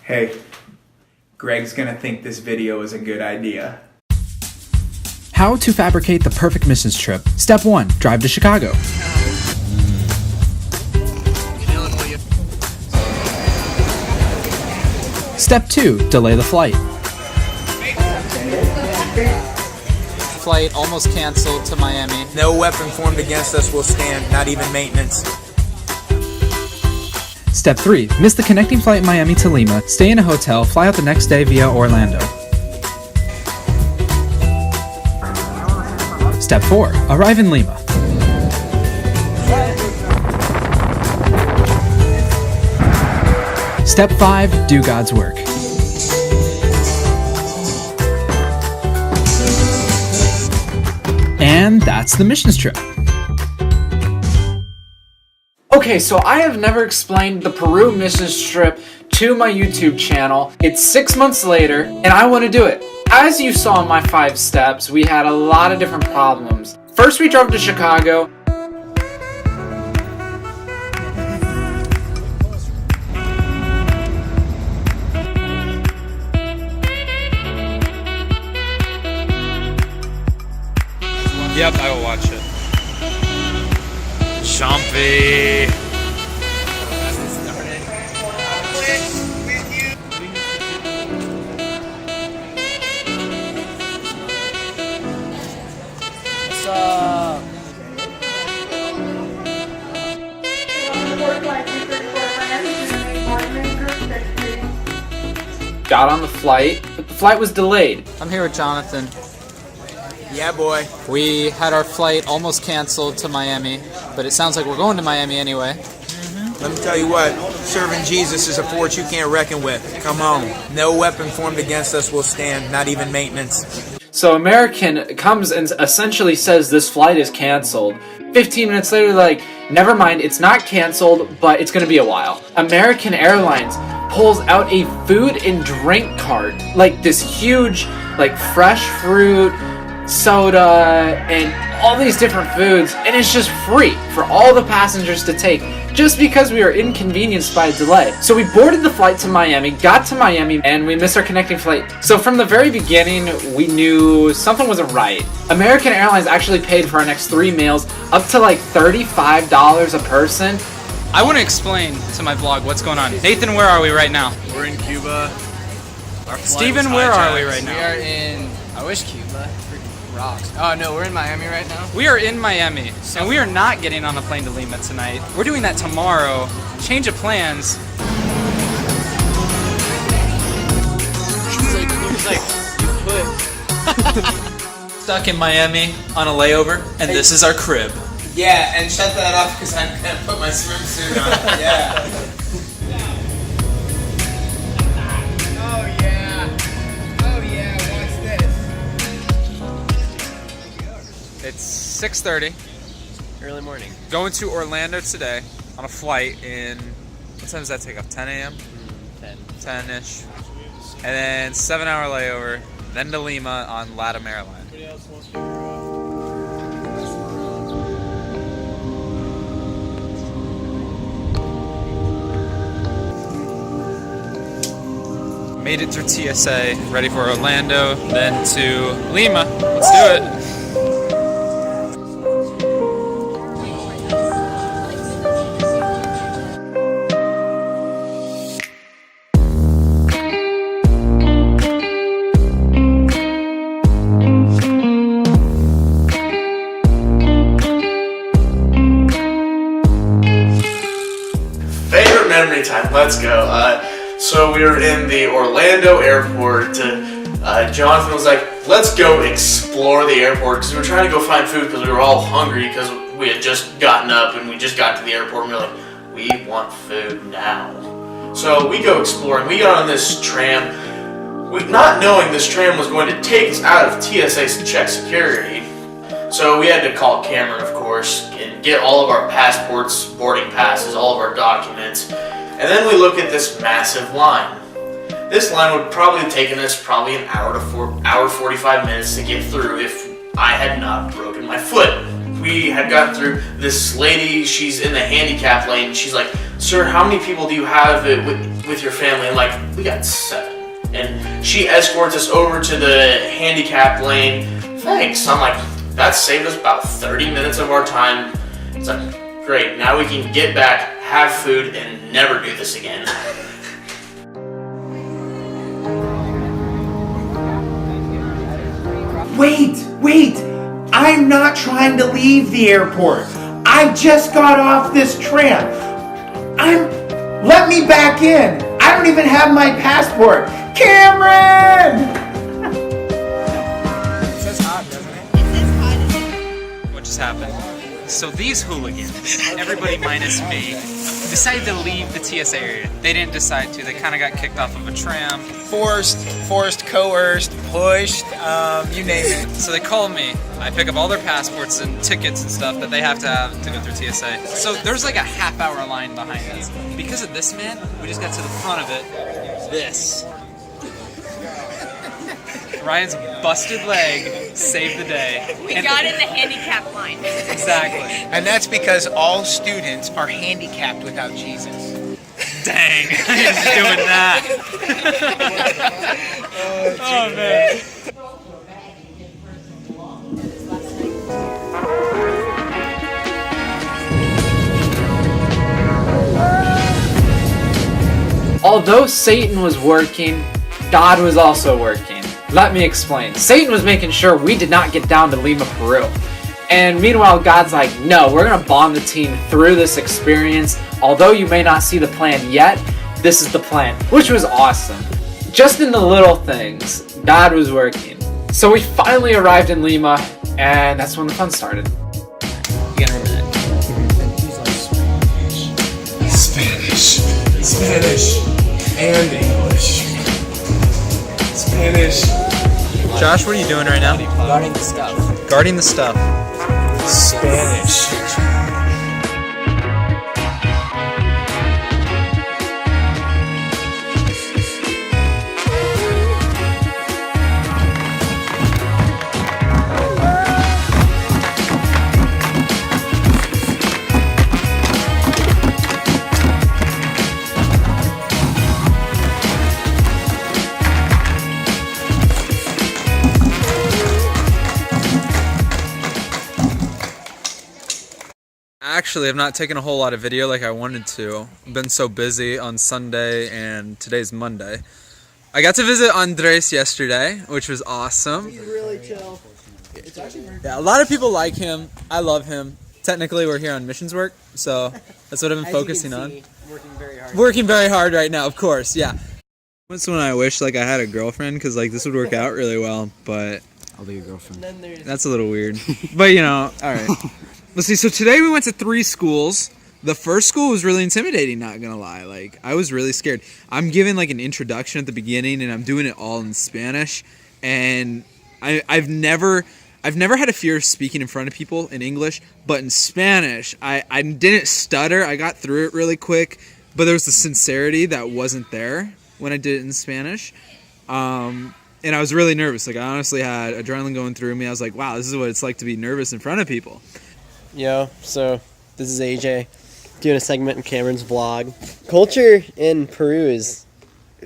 Hey, Greg's gonna think this video is a good idea. How to fabricate the perfect missions trip. Step 1. Drive to Chicago. Step 2. Delay the flight. Flight almost canceled to Miami. No weapon formed against us will stand, not even maintenance. Step 3. Miss the connecting flight in Miami to Lima. Stay in a hotel. Fly out the next day via Orlando. Step 4. Arrive in Lima. Step 5. Do God's work. And that's the missions trip. Okay, so I have never explained the Peru missions trip to my YouTube channel. It's 6 months later, and I want to do it. As you saw in my 5 steps, we had a lot of different problems. First, we drove to Chicago. Yep, I will watch it. Chompy. What's up? Got on the flight, but the flight was delayed. I'm here with Jonathan. Yeah, boy. We had our flight almost canceled to Miami, but it sounds like we're going to Miami anyway. Let me tell you what, serving Jesus is a force you can't reckon with. Come on. No weapon formed against us will stand, not even maintenance. So American comes and essentially says this flight is canceled. 15 minutes later, they're like, never mind, it's not canceled, but it's going to be a while. American Airlines pulls out a food and drink cart, like this huge, like fresh fruit, soda, and all these different foods, and it's just free for all the passengers to take, just because we were inconvenienced by a delay. So we boarded the flight to Miami, got to Miami, and we missed our connecting flight. So from the very beginning, we knew something wasn't right. American Airlines actually paid for our next 3 meals, up to like $35 a person. I want to explain to my vlog what's going on. Nathan, where are we right now? We're in Cuba. Steven, where are we right now? We are in, I wish Cuba freaking rocks. Oh no, we're in Miami right now. We are in Miami, and we are not getting on a plane to Lima tonight. We're doing that tomorrow. Change of plans. Stuck in Miami on a layover, and this is our crib. Yeah, and shut that off because I'm going to put my swimsuit on. Yeah. Oh yeah, watch this. It's 6:30. Early morning. Going to Orlando today on a flight in, what time does that take off? 10 a.m.? 10-ish. And then 7-hour layover, then to Lima on LATAM Airline. Made it through TSA, ready for Orlando, then to Lima. Let's do it. Favorite memory time, let's go. So we were in the Orlando airport. Jonathan was like, let's go explore the airport because we were trying to go find food because we were all hungry because we had just gotten up and we just got to the airport and we were like, we want food now. So we go exploring. We got on this tram, not knowing this tram was going to take us out of TSA check security. So we had to call Cameron, of course, and get all of our passports, boarding passes, all of our documents. And then we look at this massive line. This line would probably have taken us probably an hour to 45 minutes to get through if I had not broken my foot. we had gotten through. This lady, she's in the handicap lane. She's like, "Sir, how many people do you have with your family?" And like, "We got 7." And she escorts us over to the handicap lane. Thanks. I'm like, that saved us about 30 minutes of our time. It's like, great, now we can get back, have food, and never do this again. Wait! I'm not trying to leave the airport. I just got off this tram. Let me back in. I don't even have my passport. Cameron! It says hot, doesn't it? What just happened? So these hooligans, everybody minus me, decided to leave the TSA area. They didn't decide to. They kind of got kicked off of a tram. Forced, coerced, pushed, you name it. So they call me. I pick up all their passports and tickets and stuff that they have to go through TSA. So there's like a half-hour line behind us. Because of this man, we just got to the front of it. This. Ryan's busted leg saved the day. We got in the handicap line. Exactly. And that's because all students are handicapped without Jesus. Dang, he's doing that. Oh man. Although Satan was working, God was also working. Let me explain. Satan was making sure we did not get down to Lima, Peru. And meanwhile, God's like, no, we're going to bond the team through this experience. Although you may not see the plan yet, this is the plan, which was awesome. Just in the little things, God was working. So we finally arrived in Lima, and that's when the fun started. You gotta remember that. Spanish, and English. Spanish. Josh, what are you doing right now? Guarding the stuff. Guarding the stuff. Spanish. Actually, I've not taken a whole lot of video like I wanted to. I've been so busy on Sunday and today's Monday. I got to visit Andres yesterday, which was awesome. He's really chill. Yeah, a lot of people like him. I love him. Technically, we're here on missions work, so that's what I've been focusing on. Working very hard. Working very hard right now, of course, yeah. Once when I wish like I had a girlfriend, because like this would work out really well, but I'll be your girlfriend. that's a little weird. But you know, alright. Let's see, so today we went to 3 schools. The first school was really intimidating, not gonna lie. Like, I was really scared. I'm giving like an introduction at the beginning and I'm doing it all in Spanish. And I've never had a fear of speaking in front of people in English, but in Spanish, I didn't stutter. I got through it really quick, but there was the sincerity that wasn't there when I did it in Spanish. And I was really nervous. Like, I honestly had adrenaline going through me. I was like, wow, this is what it's like to be nervous in front of people. Yo, so this is AJ doing a segment in Cameron's vlog. Culture in Peru is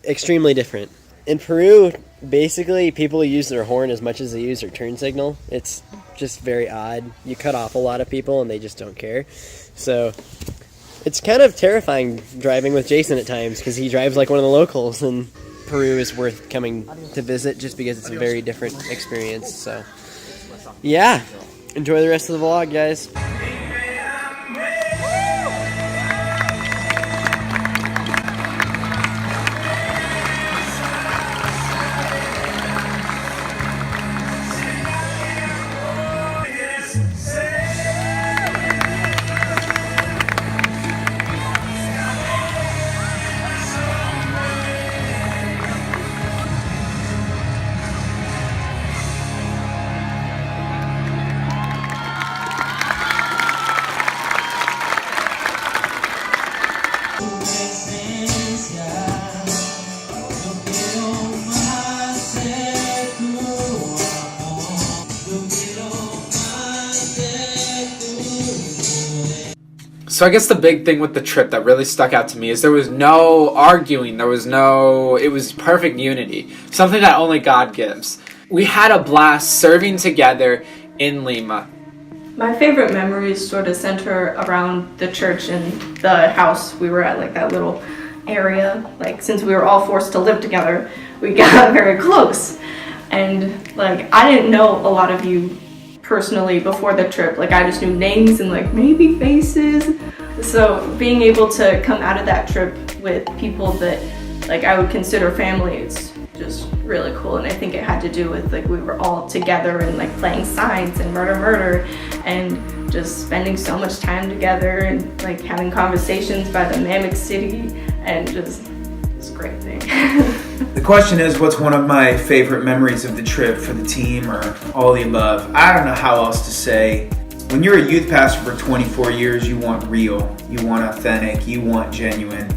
extremely different. In Peru, basically, people use their horn as much as they use their turn signal. It's just very odd. You cut off a lot of people and they just don't care. So it's kind of terrifying driving with Jason at times because he drives like one of the locals, and Peru is worth coming to visit just because it's a very different experience. So yeah. Enjoy the rest of the vlog, guys. So I guess the big thing with the trip that really stuck out to me is there was no arguing. It was perfect unity. Something that only God gives. We had a blast serving together in Lima. My favorite memories sort of center around the church and the house we were at, like that little area. Like, since we were all forced to live together, we got very close. And like, I didn't know a lot of you personally before the trip. Like, I just knew names and like maybe faces. So being able to come out of that trip with people that like I would consider family, it's just really cool. And I think it had to do with like we were all together and like playing signs and murder and just spending so much time together and like having conversations by the Mammoth City, and just it's a great thing. The question is, what's one of my favorite memories of the trip for the team, or all the above? I don't know how else to say. When you're a youth pastor for 24 years, you want real, you want authentic, you want genuine.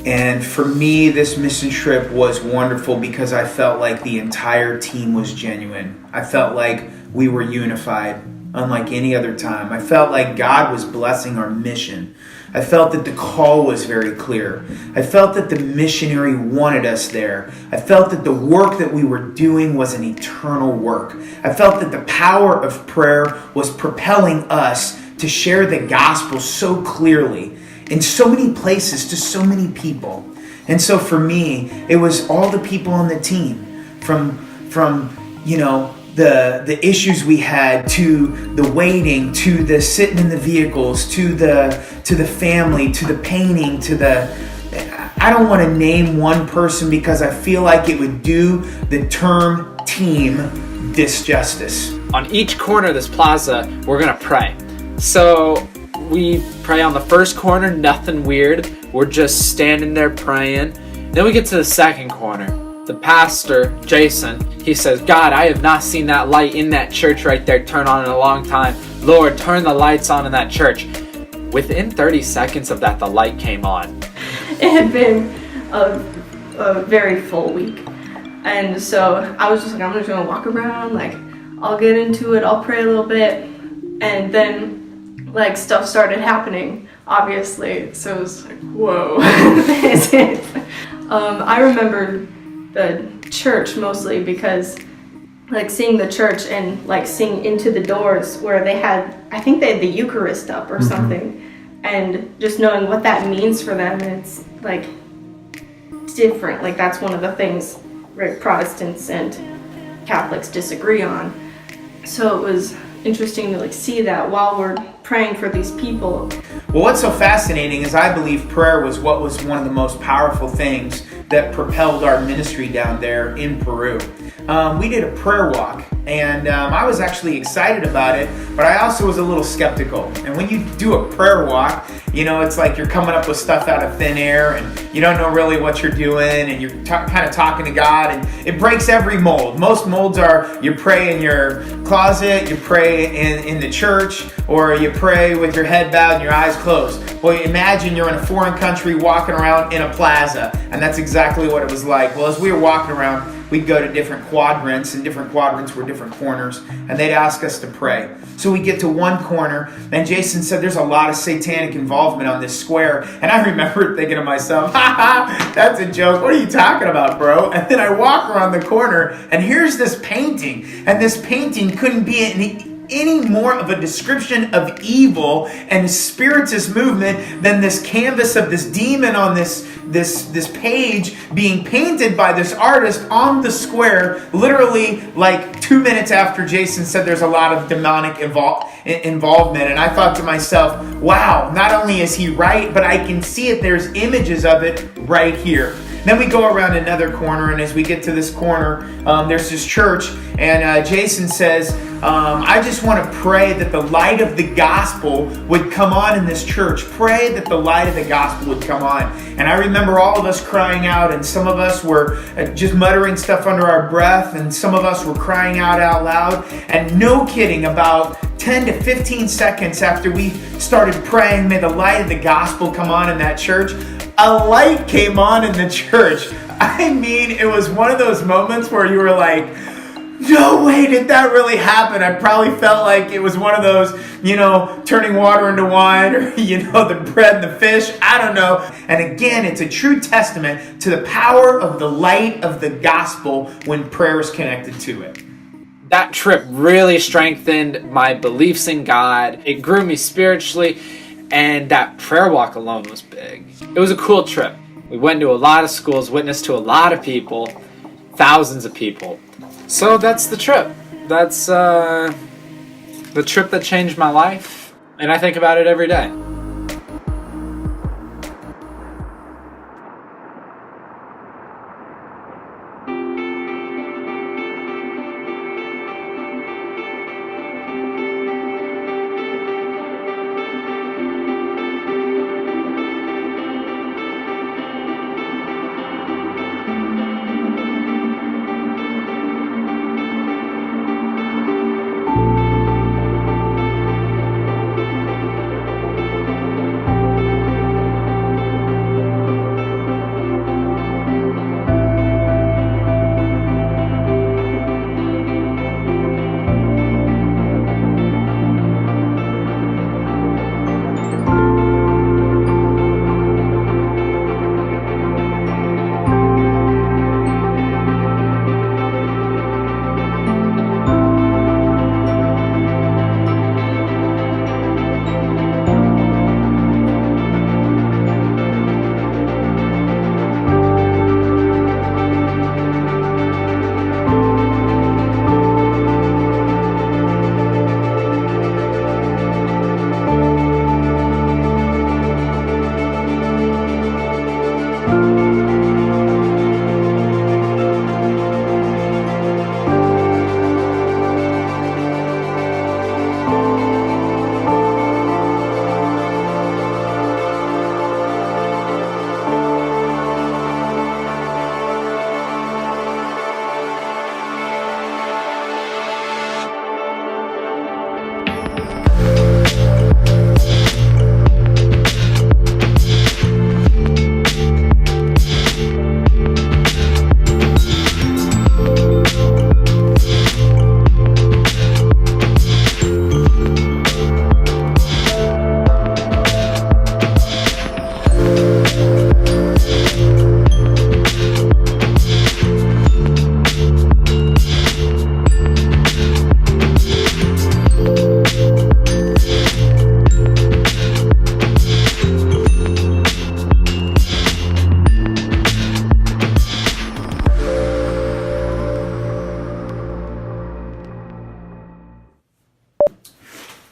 And for me, this mission trip was wonderful because I felt like the entire team was genuine. I felt like we were unified, unlike any other time. I felt like God was blessing our mission. I felt that the call was very clear. I felt that the missionary wanted us there. I felt that the work that we were doing was an eternal work. I felt that the power of prayer was propelling us to share the gospel so clearly in so many places to so many people. And so for me, it was all the people on the team, from the issues we had, to the waiting, to the sitting in the vehicles, to the family, to the painting, to the... I don't want to name one person because I feel like it would do the term team disjustice. On each corner of this plaza, we're going to pray. So we pray on the first corner, nothing weird. We're just standing there praying. Then we get to the second corner. The pastor, Jason, he says, God, I have not seen that light in that church right there turn on in a long time. Lord, turn the lights on in that church. Within 30 seconds of that, the light came on. It had been a very full week. And so I was just like, I'm just gonna walk around, like, I'll get into it, I'll pray a little bit. And then, like, stuff started happening, obviously. So it was like, whoa. I remember the church mostly because like seeing the church and like seeing into the doors where they had, I think they had the Eucharist up or something, and just knowing what that means for them. And it's like different. Like that's one of the things right, Protestants and Catholics disagree on. So it was interesting to like see that while we're praying for these people. Well, what's so fascinating is I believe prayer was what was one of the most powerful things that propelled our ministry down there in Peru. We did a prayer walk, and I was actually excited about it, but I also was a little skeptical. And when you do a prayer walk, you know, it's like you're coming up with stuff out of thin air, and you don't know really what you're doing, and you're kind of talking to God, and it breaks every mold. Most molds are you pray in your closet, you pray in the church, or you pray with your head bowed and your eyes closed. Well, imagine you're in a foreign country walking around in a plaza, and that's exactly what it was like. Well, as we were walking around, we'd go to different quadrants, and different quadrants were different corners, and they'd ask us to pray. So we get to one corner, and Jason said, there's a lot of satanic involvement on this square. And I remember thinking to myself, that's a joke. What are you talking about, bro? And then I walk around the corner, and here's this painting. And this painting couldn't be any more of a description of evil and spiritist movement than this canvas of this demon on this page being painted by this artist on the square, literally like 2 minutes after Jason said there's a lot of demonic involvement. And I thought to myself, wow, not only is he right, but I can see it. There's images of it right here. Then we go around another corner, and as we get to this corner, there's this church, and Jason says, I just want to pray that the light of the gospel would come on in this church. Pray that the light of the gospel would come on. And I remember all of us crying out, and some of us were just muttering stuff under our breath, and some of us were crying out loud. And no kidding, about 10 to 15 seconds after we started praying, may the light of the gospel come on in that church, a light came on in the church. I mean, it was one of those moments where you were like, No way did that really happen. I probably felt like it was one of those, turning water into wine, or, the bread and the fish. I don't know. And again, it's a true testament to the power of the light of the gospel when prayer is connected to it. That trip really strengthened my beliefs in God. It grew me spiritually, and that prayer walk alone was big. It was a cool trip. We went to a lot of schools, witnessed to a lot of people, thousands of people. So that's the trip. That's the trip that changed my life, and I think about it every day.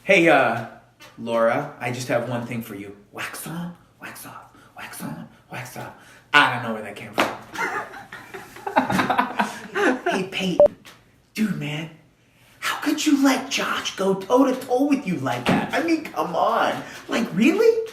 Hey, Laura, I just have one thing for you. Wax on, wax off, wax on, wax off. I don't know where that came from. Hey, Peyton. Dude, man. How could you let Josh go toe-to-toe with you like that? I mean, come on. Like, really?